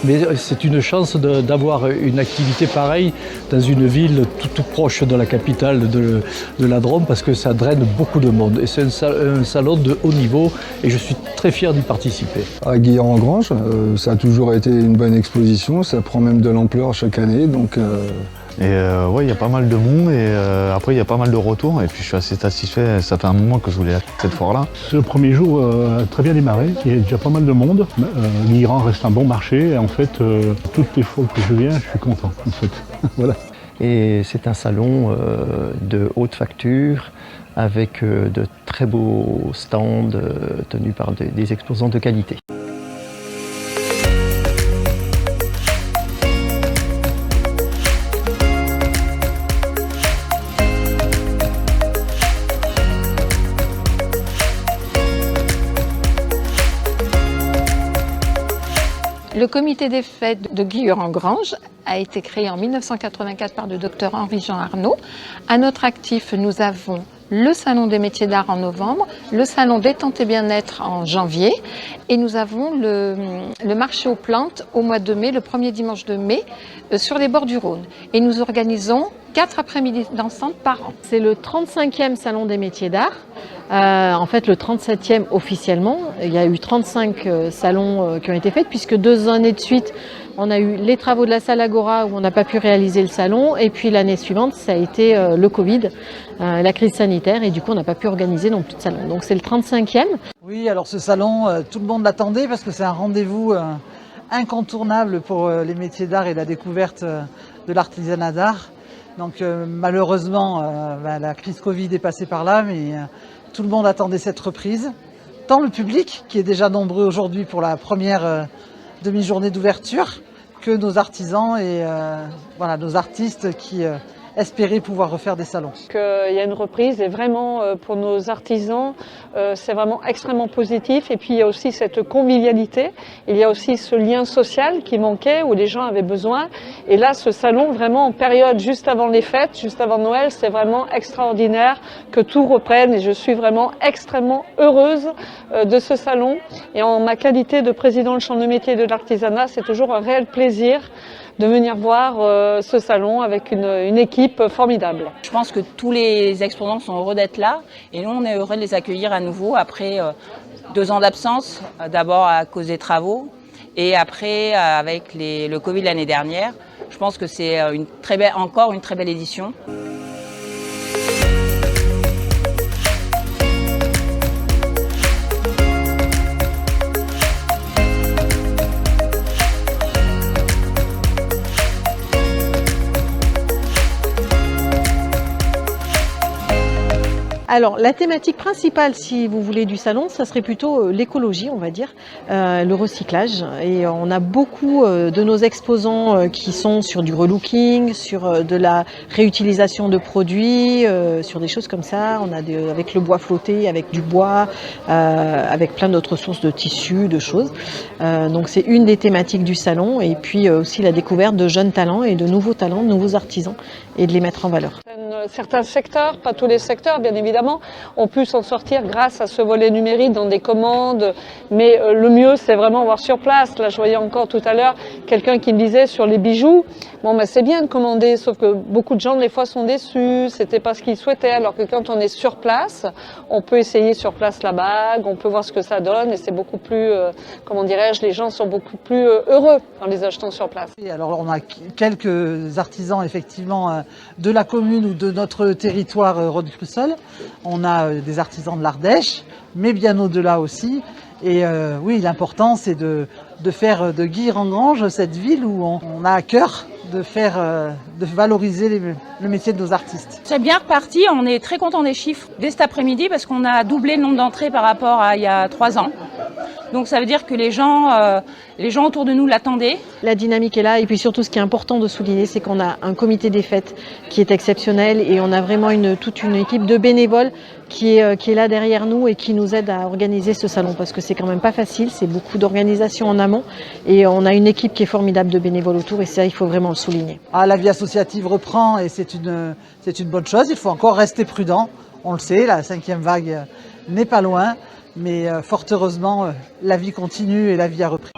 mais c'est une chance d'avoir une activité pareille dans une ville tout proche de la capitale de la Drôme, parce que ça draine beaucoup de monde. Et c'est un salon de haut niveau et je suis très fier d'y participer. À Guilherand-Granges, ça a toujours été une bonne exposition, ça prend même de l'ampleur chaque année. Donc, ouais, il y a pas mal de monde et après il y a pas mal de retours et puis je suis assez satisfait, ça fait un moment que je voulais cette foire-là. Ce premier jour a très bien démarré, il y a déjà pas mal de monde. Guilherand reste un bon marché et en fait, toutes les fois que je viens, je suis content en fait. Voilà. Et c'est un salon de haute facture avec de très beaux stands tenus par des exposants de qualité. Le comité des fêtes de Guilherand-Granges a été créé en 1984 par le docteur Henri-Jean Arnaud. À notre actif, nous avons le salon des métiers d'art en novembre, le salon détente et bien-être en janvier et nous avons le marché aux plantes au mois de mai, le premier dimanche de mai, sur les bords du Rhône. Et nous organisons 4 après-midi dansantes par an. C'est le 35e salon des métiers d'art. En fait, le 37e officiellement. Il y a eu 35 salons qui ont été faits, puisque 2 années de suite, on a eu les travaux de la salle Agora où on n'a pas pu réaliser le salon. Et puis l'année suivante, ça a été le Covid, la crise sanitaire, et du coup, on n'a pas pu organiser non plus de salon. Donc c'est le 35e. Oui, alors ce salon, tout le monde l'attendait parce que c'est un rendez-vous incontournable pour les métiers d'art et la découverte de l'artisanat d'art. Donc malheureusement, la crise Covid est passée par là, mais tout le monde attendait cette reprise. Tant le public, qui est déjà nombreux aujourd'hui pour la première demi-journée d'ouverture, que nos artisans et voilà, nos artistes qui espéraient pouvoir refaire des salons. Il y a une reprise et vraiment pour nos artisans, c'est vraiment extrêmement positif. Et puis il y a aussi cette convivialité, il y a aussi ce lien social qui manquait où les gens avaient besoin. Et là, ce salon, vraiment en période juste avant les fêtes, juste avant Noël, c'est vraiment extraordinaire que tout reprenne et je suis vraiment extrêmement heureuse de ce salon. Et en ma qualité de président de Chambre de métier de l'artisanat, c'est toujours un réel plaisir de venir voir ce salon avec une équipe formidable. Je pense que tous les exposants sont heureux d'être là et nous on est heureux de les accueillir à nouveau après 2 ans d'absence, d'abord à cause des travaux et après avec le Covid l'année dernière. Je pense que c'est encore une très belle édition. Alors, la thématique principale, si vous voulez, du salon, ça serait plutôt l'écologie, on va dire, le recyclage. Et on a beaucoup de nos exposants qui sont sur du relooking, sur de la réutilisation de produits, sur des choses comme ça. On a avec le bois flotté, avec du bois, avec plein d'autres sources de tissus, de choses. Donc, c'est une des thématiques du salon. Et puis aussi la découverte de jeunes talents et de nouveaux artisans et de les mettre en valeur. Certains secteurs, pas tous les secteurs bien évidemment, ont pu s'en sortir grâce à ce volet numérique dans des commandes, mais le mieux c'est vraiment voir sur place. Là je voyais encore tout à l'heure quelqu'un qui me disait sur les bijoux, bon ben c'est bien de commander, sauf que beaucoup de gens des fois sont déçus, c'était pas ce qu'ils souhaitaient, alors que quand on est sur place, on peut essayer sur place la bague, on peut voir ce que ça donne et c'est beaucoup plus, comment dirais-je, les gens sont beaucoup plus heureux en les achetant sur place. Et alors on a quelques artisans effectivement de la commune ou de notre territoire Rhône-Crussol. On a des artisans de l'Ardèche, mais bien au-delà aussi. Et oui, l'important c'est de faire de Guilherand-Granges cette ville où on a à cœur de valoriser le métier de nos artistes. C'est bien reparti, on est très content des chiffres dès cet après-midi parce qu'on a doublé le nombre d'entrées par rapport à il y a 3 ans. Donc ça veut dire que les gens autour de nous l'attendaient. La dynamique est là et puis surtout ce qui est important de souligner, c'est qu'on a un comité des fêtes qui est exceptionnel et on a vraiment toute une équipe de bénévoles qui est là derrière nous et qui nous aide à organiser ce salon parce que c'est quand même pas facile, c'est beaucoup d'organisation en amont et on a une équipe qui est formidable de bénévoles autour et ça il faut vraiment le souligner. La vie associative reprend et c'est une bonne chose, il faut encore rester prudent, on le sait, la 5e vague n'est pas loin, mais fort heureusement la vie continue et la vie a repris.